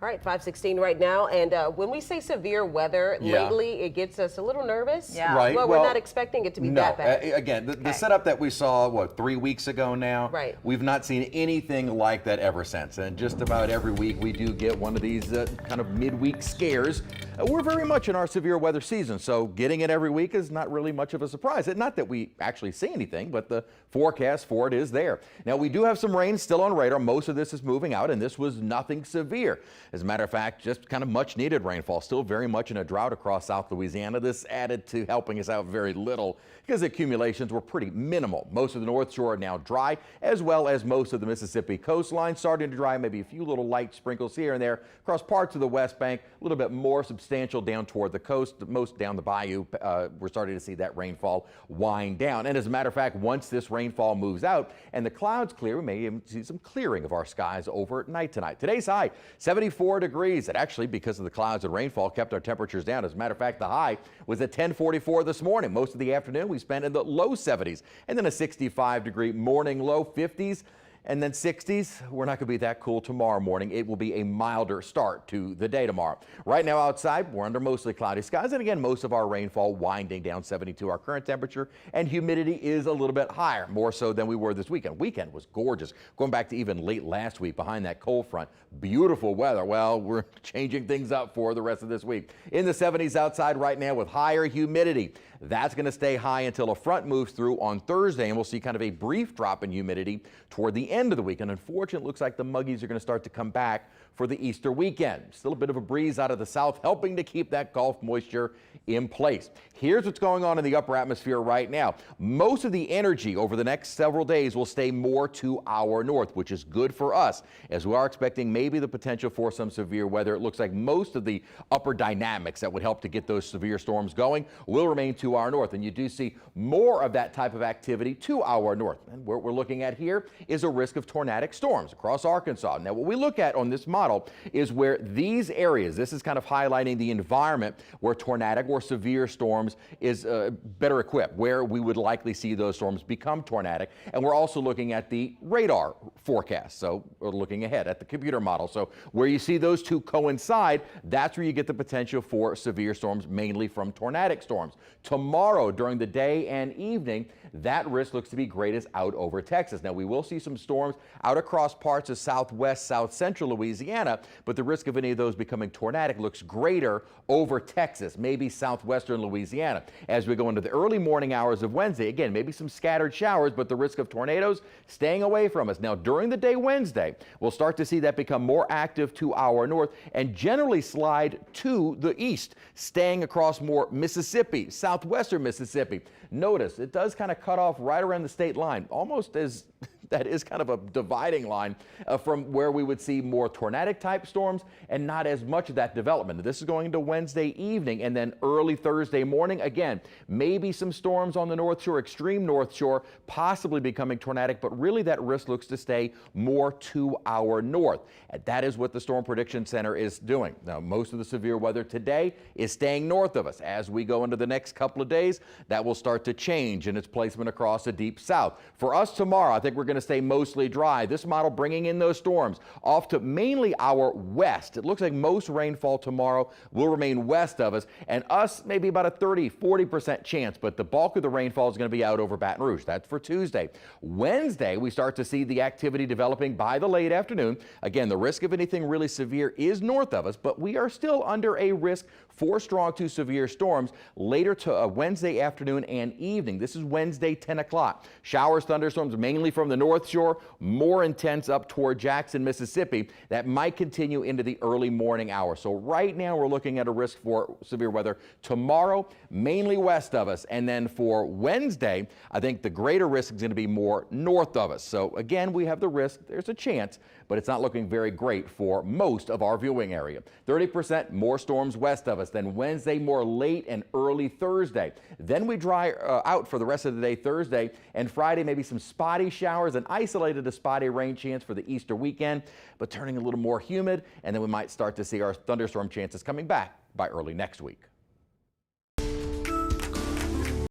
All right, 5:16 right now, and when we say severe weather, lately it gets us a little nervous. Yeah. Right. Well, we're not expecting it to be that bad. Again, the setup that we saw, what, 3 weeks ago now? Right. We've not seen anything like that ever since. And just about every week we do get one of these kind of midweek scares. We're very much in our severe weather season, so getting it every week is not really much of a surprise. Not that we actually see anything, but the forecast for it is there. Now, we do have some rain still on radar. Most of this is moving out, and this was nothing severe. As a matter of fact, just kind of much needed rainfall. Still very much in a drought across South Louisiana. This added to helping us out very little because the accumulations were pretty minimal. Most of the North Shore are now dry, as well as most of the Mississippi coastline starting to dry. Maybe a few little light sprinkles here and there across parts of the West Bank. A little bit more substantial down toward the coast, most down the bayou. We're starting to see that rainfall wind down. And as a matter of fact, once this rainfall moves out and the clouds clear, we may even see some clearing of our skies over at night tonight. Today's high, 74 degrees. It actually, because of the clouds and rainfall, kept our temperatures down. As a matter of fact, the high was at 10:44 this morning. Most of the afternoon we spent in the low 70s, and then a 65-degree morning low, 50s. And then 60s. We're not going to be that cool tomorrow morning. It will be a milder start to the day tomorrow. Right now outside, we're under mostly cloudy skies. And again, most of our rainfall winding down 72. Our current temperature and humidity is a little bit higher, more so than we were this weekend. Weekend was gorgeous. Going back to even late last week behind that cold front. Beautiful weather. Well, we're changing things up for the rest of this week. In the 70s outside right now with higher humidity. That's going to stay high until a front moves through on Thursday, and we'll see kind of a brief drop in humidity toward the end of the week. And unfortunately, it looks like the muggies are going to start to come back for the Easter weekend. Still a bit of a breeze out of the south, helping to keep that Gulf moisture in place. Here's what's going on in the upper atmosphere right now. Most of the energy over the next several days will stay more to our north, which is good for us, as we are expecting maybe the potential for some severe weather. It looks like most of the upper dynamics that would help to get those severe storms going will remain to our north, and you do see more of that type of activity to our north. And what we're looking at here is a risk of tornadic storms across Arkansas. Now, what we look at on this model is where these areas, this is kind of highlighting the environment where tornadic or severe storms is better equipped, where we would likely see those storms become tornadic. And we're also looking at the radar forecast. So we're looking ahead at the computer model. So where you see those two coincide, that's where you get the potential for severe storms, mainly from tornadic storms. Tomorrow during the day and evening, that risk looks to be greatest out over Texas. Now, we will see some storms out across parts of southwest, south central Louisiana, but the risk of any of those becoming tornadic looks greater over Texas, maybe southwestern Louisiana. As we go into the early morning hours of Wednesday, again, maybe some scattered showers, but the risk of tornadoes staying away from us. Now, during the day Wednesday, we'll start to see that become more active to our north and generally slide to the east, staying across more Mississippi, southwestern Mississippi. Notice it does kind of cut off right around the state line, almost as that is kind of a dividing line from where we would see more tornadic type storms and not as much of that development. This is going into Wednesday evening and then early Thursday morning. Again, maybe some storms on the North Shore, extreme North Shore, possibly becoming tornadic, but really that risk looks to stay more to our north. And that is what the Storm Prediction Center is doing. Now, most of the severe weather today is staying north of us. As we go into the next couple of days, that will start to change in its placement across the deep south. For us tomorrow, I think we're going to stay mostly dry. This model bringing in those storms off to mainly our west. It looks like most rainfall tomorrow will remain west of us, and us maybe about a 30-40% chance, but the bulk of the rainfall is going to be out over Baton Rouge. That's for Tuesday. Wednesday, we start to see the activity developing by the late afternoon. Again, the risk of anything really severe is north of us, but we are still under a risk for strong to severe storms later to Wednesday afternoon and evening. This is Wednesday, 10 o'clock. Showers, thunderstorms mainly from the North Shore, more intense up toward Jackson, Mississippi. That might continue into the early morning hours. So right now we're looking at a risk for severe weather tomorrow, mainly west of us. And then for Wednesday, I think the greater risk is going to be more north of us. So again, we have the risk. There's a chance, but it's not looking very great for most of our viewing area. 30% more storms west of us. Then Wednesday, more late and early Thursday. Then we dry out for the rest of the day Thursday and Friday, maybe some spotty showers and isolated to spotty rain chance for the Easter weekend, but turning a little more humid. And then we might start to see our thunderstorm chances coming back by early next week.